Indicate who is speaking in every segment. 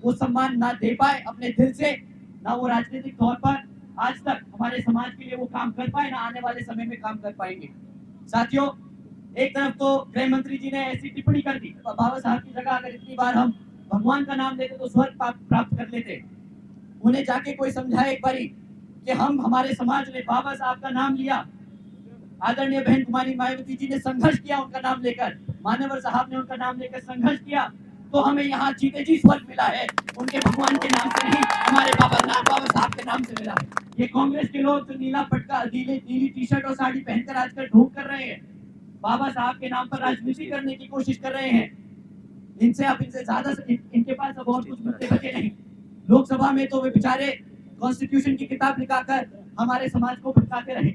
Speaker 1: वो सम्मान ना दे पाए अपने दिल से, ना वो राजनीतिक तौर पर आज तक हमारे समाज के लिए वो काम कर पाए, ना आने वाले समय में काम कर पाएंगे। साथियों, एक तरफ तो गृह मंत्री जी ने ऐसी टिप्पणी कर दी, बाबा साहब की जगह अगर इतनी बार हम भगवान का नाम लेते तो स्वर्ग प्राप्त कर लेते। उन्हें जाके कोई समझाए एक बारी कि हमारे समाज ने बाबा साहब का नाम लिया, आदरणीय बहन कुमारी मायावती जी ने संघर्ष किया उनका नाम लेकर, मान्यवर साहब ने उनका नाम लेकर संघर्ष किया, तो हमें यहाँ जीते जी स्वर्ग मिला है। उनके भगवान के नाम से नहीं, हमारे बाबा साहब के नाम से मिला है। ये कांग्रेस के लोग तो नीला पटका, नीली टी शर्ट और साड़ी पहनकर आजकल ढोंग कर रहे हैं, बाबा साहब के नाम पर राजनीति करने की कोशिश कर रहे हैं। इनसे ज्यादा इनके पास अब और कुछ मुद्दे बचे नहीं। लोकसभा में तो वे बेचारे कॉन्स्टिट्यूशन की किताब लिखाकर हमारे समाज को भटकाते रहे।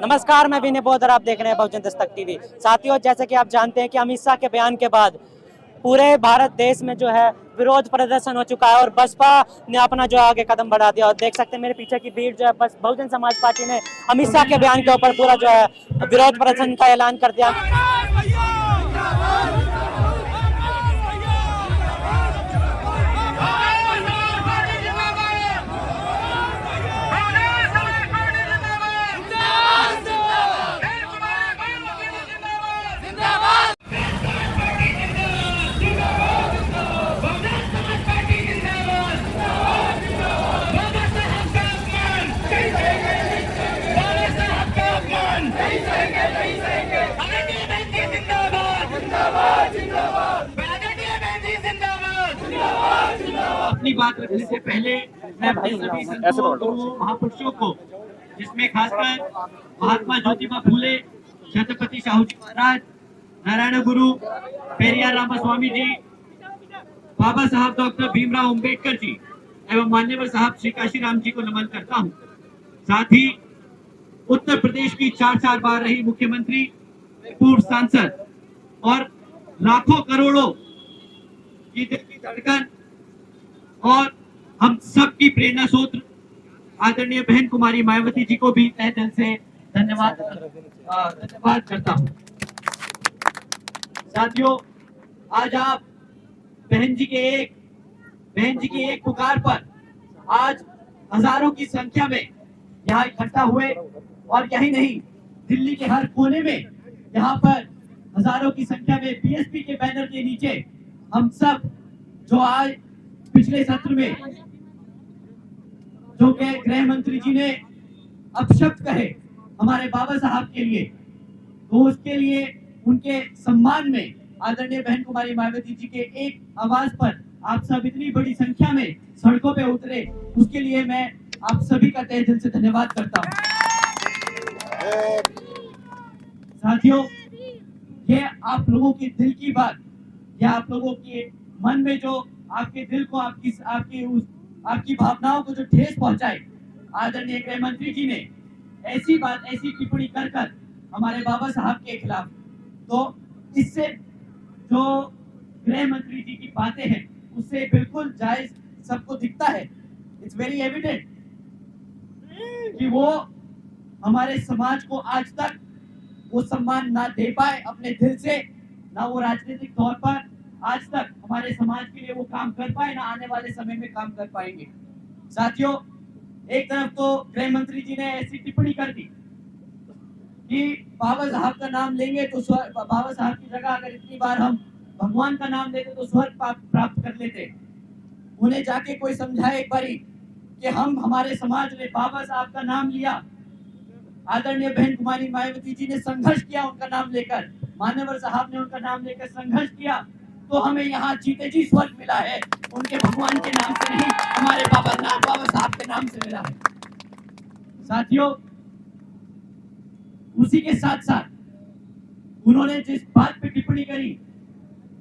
Speaker 2: नमस्कार, मैं विनय बोध और आप देख रहे हैं बहुजन दस्तक टीवी। साथियों, जैसे कि आप जानते हैं कि अमित शाह के बयान के बाद पूरे भारत देश में जो है विरोध प्रदर्शन हो चुका है और बसपा ने अपना जो आगे कदम बढ़ा दिया। और देख सकते हैं मेरे पीछे की भीड़ जो है, बस बहुजन समाज पार्टी ने अमित शाह के बयान के ऊपर पूरा जो है विरोध प्रदर्शन का ऐलान कर दिया।
Speaker 1: अपनी बात रखने से पहले मैं अपने सभी संतों महापुरुषों को, जिसमें खासकर महात्मा ज्योतिबा फूले, छत्रपति शाहू जी महाराज, नारायण गुरु पेरियार रामास्वामी जी, बाबा साहब डॉक्टर भीमराव अंबेडकर जी एवं मान्यवर साहब श्री काशीराम जी को नमन करता हूँ। साथ ही उत्तर प्रदेश की 4 बार रही मुख्यमंत्री, पूर्व सांसद और लाखों करोड़ों की दिल की धड़कन और हम सबकी प्रेरणा सूत्र आदरणीय बहन कुमारी मायावती जी को भी तहे दिल से धन्यवाद करता हूँ। साथियों, आज आप बहन जी की एक पुकार पर आज हजारों की संख्या में यहाँ इकट्ठा हुए, और यही नहीं, दिल्ली के हर कोने में यहाँ पर हजारों की संख्या में बीएसपी के बैनर के नीचे हम सब जो आज पिछले सत्र में जो के गृह मंत्री जी ने अपशब्द कहे हमारे बाबा साहब के लिए, तो उसके लिए उनके सम्मान में आदरणीय बहन कुमारी मायावती जी के एक आवाज पर आप सब इतनी बड़ी संख्या में सड़कों पे उतरे, उसके लिए मैं आप सभी का तहे दिल से धन्यवाद करता हूँ। साथियों, ये आप लोगों के दिल की बात, या आप लोगों के मन में जो आपके दिल को आपकी भावनाओं को जो ठेस पहुंचाए, आदरणीय गृह मंत्री जी ने ऐसी टिप्पणी कर हमारे बाबा साहब के खिलाफ, तो इससे जो गृह मंत्री जी की बातें हैं उससे बिल्कुल जायज सबको दिखता है। इट्स वेरी एविडेंट कि वो हमारे समाज को आज तक वो सम्मान ना दे पाए अपने दिल से, ना वो राजनीतिक तौर पर आज तक हमारे समाज के लिए वो काम कर पाए, ना आने वाले समय में काम कर पाएंगे। साथियों, एक तरफ तो गृह मंत्री जी ने ऐसी टिप्पणी कर दी कि बाबा साहब का नाम लेंगे तो बाबा साहब की जगह अगर इतनी बार हम भगवान का नाम लेते तो स्वर्ग प्राप्त कर लेते। उन्हें जाके कोई समझाए एक बारी कि हमारे समाज ने बाबा साहब का नाम लिया, आदरणीय बहन कुमारी मायावती जी ने संघर्ष किया उनका नाम लेकर, मान्यवर साहब ने उनका नाम लेकर संघर्ष किया, तो हमें यहाँ जीते जी स्वर्ग मिला है। उनके भगवान के नाम से नहीं, हमारे बाबा साहब के नाम से मिला है। साथियों, उसी के साथ साथ उन्होंने जिस बात पे टिप्पणी करी,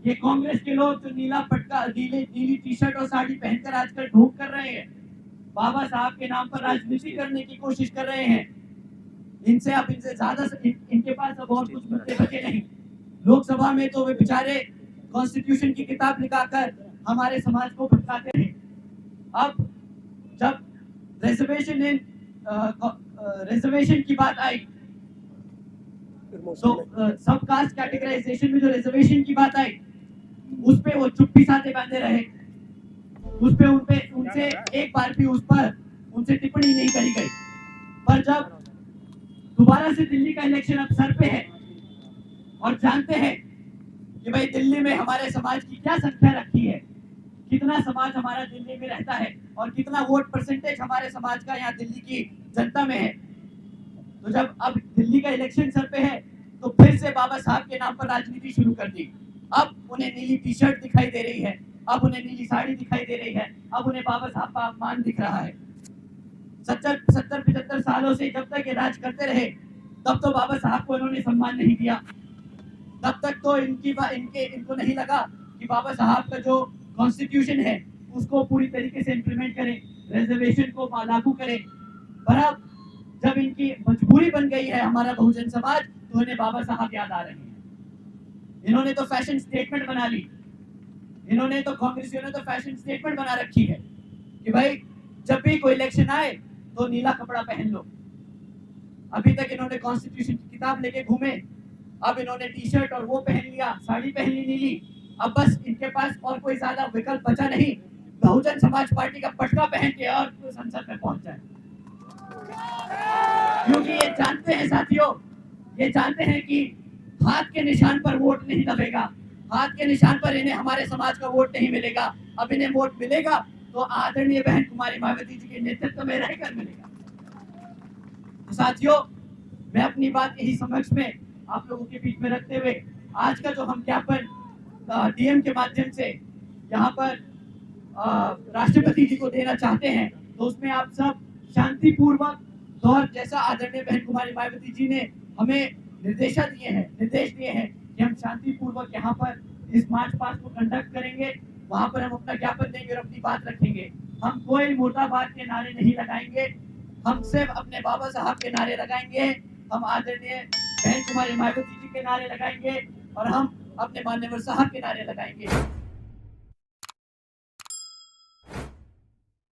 Speaker 1: ये कांग्रेस के लोग जो नीला पटका, नीली टी शर्ट और साड़ी पहनकर आजकल ढोंग कर रहे हैं, बाबा साहब के नाम पर राजनीति करने की कोशिश कर रहे हैं। इनसे ज्यादा इनके पास अब और कुछ मुद्दे बचे नहीं। लोकसभा में तो वे बेचारे कॉन्स्टिट्यूशन की किताब लिखाकर हमारे समाज को भटकाते रहे। अब जब रिजर्वेशन की बात आई तो सब कास्ट कैटेगराइजेशन में जो रिजर्वेशन की बात आई, उस पे वो चुप्पी साधे बांधे रहे, उस पे उनसे एक बार भी उस पर उनसे टिप्पणी नहीं करी गई। पर जब दोबारा से दिल्ली का इलेक्शन अब सर पे है और जानते हैं कि भाई दिल्ली में हमारे समाज की क्या संख्या रखी है, कितना समाज हमारा दिल्ली में रहता है और कितना वोट परसेंटेज हमारे समाज का यहाँ दिल्ली की जनता में है, तो जब अब दिल्ली का इलेक्शन सर पे है तो फिर से बाबा साहब के नाम पर राजनीति शुरू कर दी। अब उन्हें नीली टी शर्ट दिखाई दे रही है, अब उन्हें नीली साड़ी दिखाई दे रही है, अब उन्हें बाबा साहब का अपमान दिख रहा है। 70-75 सालों से जब तक ये राज करते रहे तब तो बाबा साहब को इन्होंने सम्मान नहीं दिया, तब तक तो इनको नहीं लगा कि बाबा साहब का जो कॉन्स्टिट्यूशन है उसको पूरी तरीके से इंप्लीमेंट करें, रिजर्वेशन को लागू करें। पर अब जब इनकी मजबूरी बन गई है हमारा बहुजन समाज, तो इन्हें बाबा साहब याद आ रहे हैं। इन्होंने तो फैशन स्टेटमेंट बना ली, इन्होंने तो कांग्रेसियों ने तो फैशन स्टेटमेंट बना रखी है कि भाई जब भी कोई इलेक्शन आए तो नीला कपड़ा पहन लो। अभी तक इन्होंने कॉन्स्टिट्यूशन की किताब लेके घूमे, अब इन्होंने टी शर्ट और वो पहन लिया, साड़ी पहन ली नीली। अब बस इनके पास और कोई ज्यादा विकल्प बचा नहीं, बहुजन समाज पार्टी का पटका पहन के और संसद में पहुंच जाए। क्योंकि ये जानते हैं साथियों, ये जानते हैं कि हाथ के निशान पर वोट नहीं दबेगा, हाथ के निशान पर इन्हें हमारे समाज का वोट नहीं मिलेगा। अब इन्हें वोट मिलेगा तो आदरणीय बहन कुमारी मायावती जी के नेतृत्व में रहकर मिलेगा। तो साथियों, मैं अपनी बात यही समक्ष में आप लोगों के बीच में रखते हुए आज का जो हम ज्ञापन डीएम के माध्यम से यहाँ पर राष्ट्रपति जी को देना चाहते हैं, तो उसमें आप सब शांतिपूर्वक और जैसा आदरणीय बहन कुमारी मायावती जी ने हमें निर्देश दिए हैं कि हम शांतिपूर्वक यहाँ पर इस मार्च पास्ट को कंडक्ट करेंगे, वहां पर हम अपना ज्ञापन देंगे और अपनी बात रखेंगे। हम कोई मुर्दाबाद के नारे नहीं लगाएंगे, हम सिर्फ अपने बाबा साहब के नारे लगाएंगे, हम आदरणीय बहन कुमारी मायावती जी के नारे लगाएंगे और हम अपने माननीय साहब के नारे लगाएंगे।